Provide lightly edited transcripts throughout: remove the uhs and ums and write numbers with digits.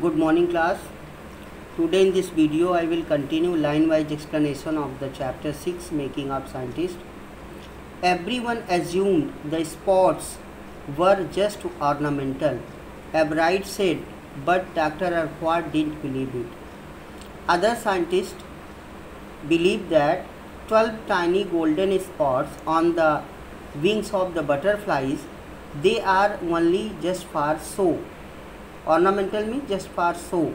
Good morning class. Today in this video I will continue line-wise explanation of the chapter 6 Making of Scientist. Everyone assumed the spots were just ornamental, Ebright said, but Dr. Urquhart didn't believe it. Other scientists believed that 12 tiny golden spots on the wings of the butterflies, they are only just for show. Ornamental means just for show.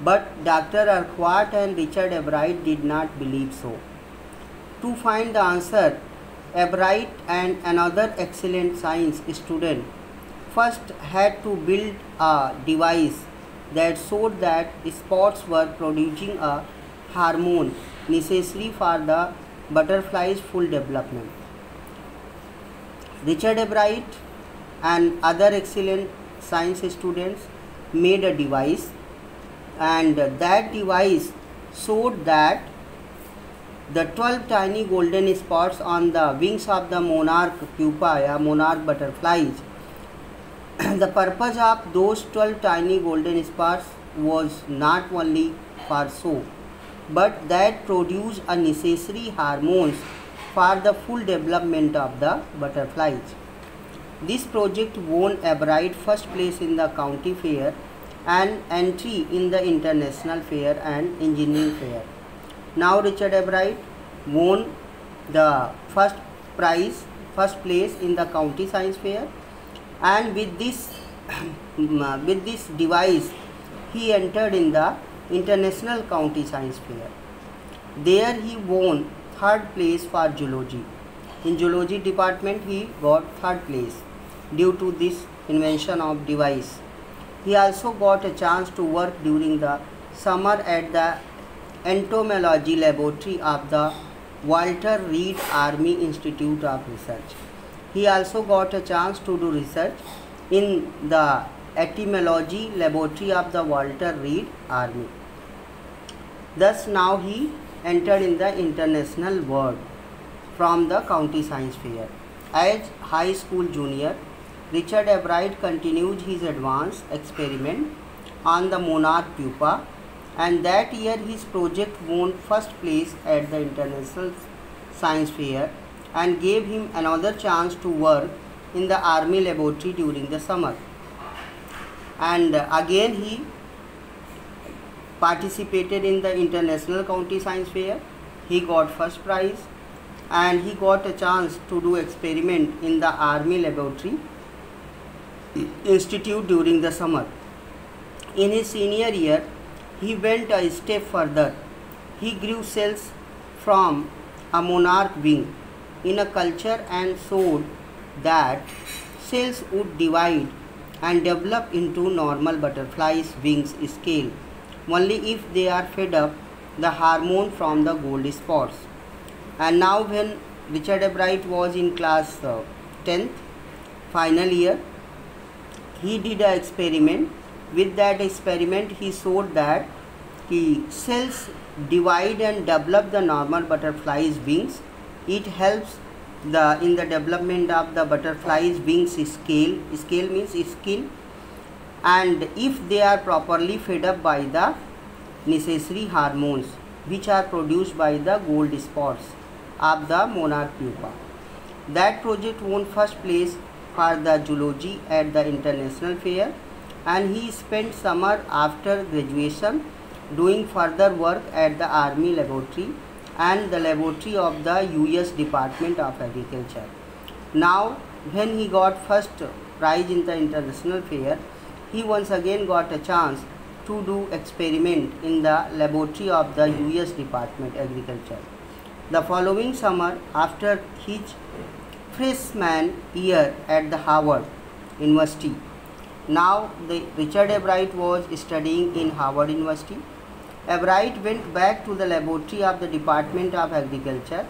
But Dr. Urquhart and Richard Ebright did not believe so. To find the answer, Ebright and another excellent science student first had to build a device that showed that spots were producing a hormone necessary for the butterfly's full development. Richard Ebright and other excellent science students made a device, and that device showed that the 12 tiny golden spots on the wings of the monarch pupa or monarch butterflies, the purpose of those 12 tiny golden spots was not only for show, but that produced a necessary hormones for the full development of the butterflies. This project won Ebright first place in the county fair and entry in the international fair and engineering fair. Now Richard Ebright won the first place in the county science fair, and with this device he entered in the international county science fair. There he won third place for zoology. In zoology department he got third place due to this invention of device. He also got a chance to work during the summer at the entomology laboratory of the Walter Reed Army Institute of Research. He also got a chance to do research in the etymology laboratory of the Walter Reed Army. Thus now he entered in the international world from the county science fair. As high school junior, Richard Ebright continued his advanced experiment on the monarch pupa, and that year his project won first place at the international science fair and gave him another chance to work in the army laboratory during the summer. And again he participated in the international county science fair. He got first prize and he got a chance to do experiment in the army laboratory institute during the summer. In his senior year, he went a step further. He grew cells from a monarch wing in a culture and showed that cells would divide and develop into normal butterflies' wings scale only if they are fed up the hormone from the gold spots. And now when Richard Ebright was in class 10th, final year, he did an experiment. With that experiment he showed that the cells divide and develop the normal butterfly's wings. It helps in the development of the butterfly's wings scale. Scale means skin, and if they are properly fed up by the necessary hormones which are produced by the gold spots of the monarch pupa. That project won first place for the zoology at the international fair, and he spent summer after graduation doing further work at the army laboratory and the laboratory of the US Department of Agriculture. Now when he got first prize in the international fair, he once again got a chance to do experiment in the laboratory of the US Department of Agriculture. The following summer, after his freshman year at the Harvard University, now Richard Ebright was studying in Harvard University. Ebright went back to the laboratory of the Department of Agriculture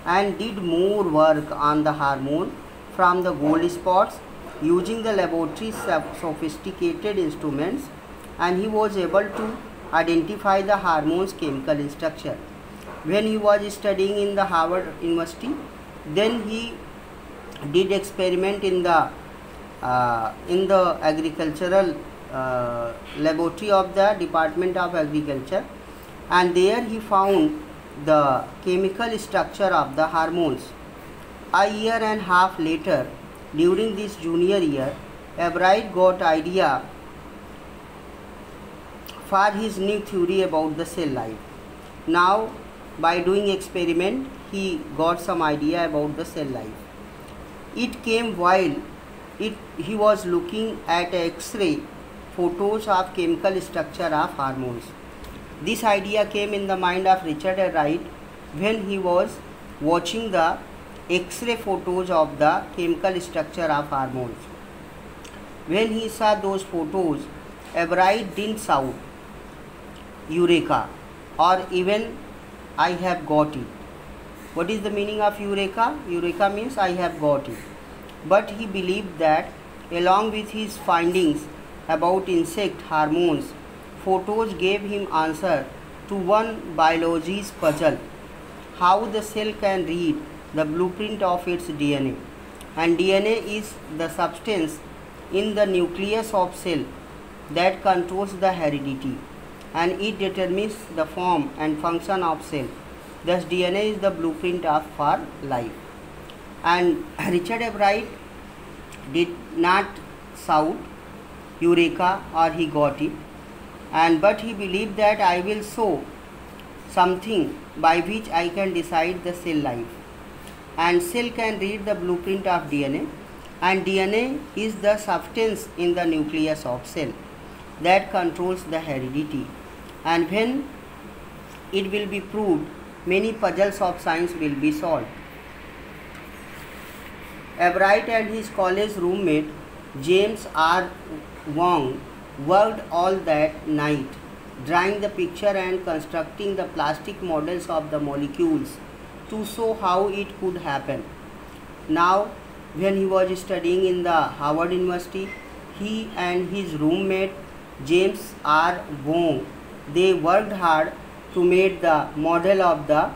and did more work on the hormone from the gold spots using the laboratory's sophisticated instruments, and he was able to identify the hormone's chemical structure. When he was studying in the Harvard University, then he did experiment in the agricultural laboratory of the Department of Agriculture, and there he found the chemical structure of the hormones. A year and a half later, during this junior year, Ebright got idea for his new theory about the cell life. Now, by doing experiment, he got some idea about the cell life. It came while he was looking at X-ray photos of chemical structure of hormones. This idea came in the mind of Richard Ebright when he was watching the X-ray photos of the chemical structure of hormones. When he saw those photos, Ebright didn't shout, "Eureka!" or even, "I have got it." What is the meaning of Eureka? Eureka means I have got it. But he believed that along with his findings about insect hormones, photos gave him answer to one biology's puzzle, how the cell can read the blueprint of its DNA. And DNA is the substance in the nucleus of cell that controls the heredity, and it determines the form and function of cell. Thus DNA is the blueprint for life. And Richard Ebright did not shout Eureka or he got it, but he believed that I will show something by which I can decide the cell life. And cell can read the blueprint of DNA, and DNA is the substance in the nucleus of cell that controls the heredity. And when it will be proved, many puzzles of science will be solved. Ebright and his college roommate James R. Wong worked all that night, drawing the picture and constructing the plastic models of the molecules to show how it could happen. Now, when he was studying in the Harvard University, he and his roommate James R. Wong, they worked hard to make the model of the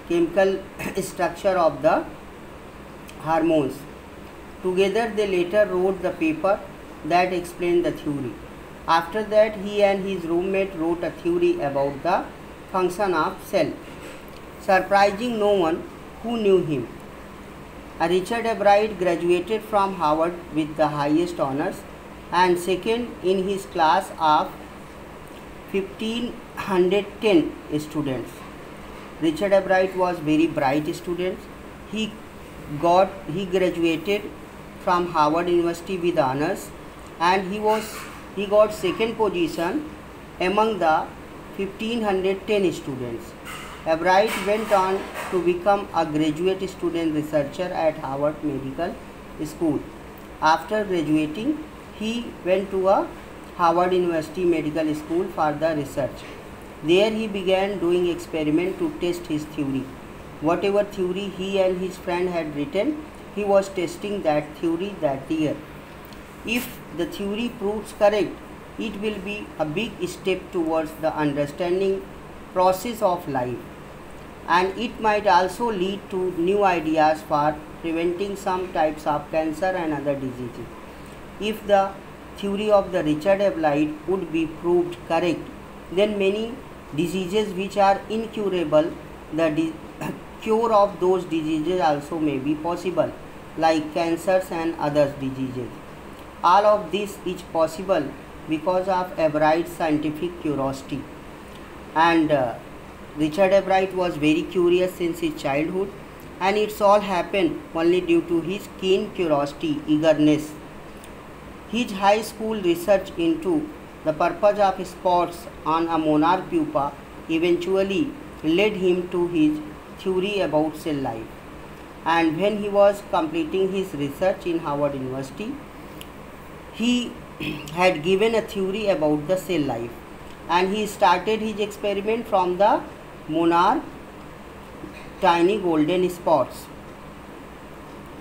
chemical structure of the hormones. Together they later wrote the paper that explained the theory. After that, he and his roommate wrote a theory about the function of cell, surprising no one who knew him. Richard Ebright graduated from Harvard with the highest honors and second in his class of 1510 students. Richard Ebright was very bright student. He graduated from Harvard University with honors, and he got second position among the 1510 students. Ebright went on to become a graduate student researcher at Harvard Medical School. After graduating, he went to a Harvard University Medical School for the research. There he began doing experiment to test his theory. Whatever theory he and his friend had written, he was testing that theory that year. If the theory proves correct, it will be a big step towards the understanding process of life, and it might also lead to new ideas for preventing some types of cancer and other diseases. If the theory of the Richard Ebright would be proved correct, then many diseases which are incurable, the cure of those diseases also may be possible, like cancers and other diseases. All of this is possible because of Ebright's scientific curiosity. And Richard Ebright was very curious since his childhood, and it's all happened only due to his keen curiosity, eagerness. His high school research into the purpose of spots on a monarch pupa eventually led him to his theory about cell life. And when he was completing his research in Harvard University, he had given a theory about the cell life, and he started his experiment from the monarch tiny golden spots.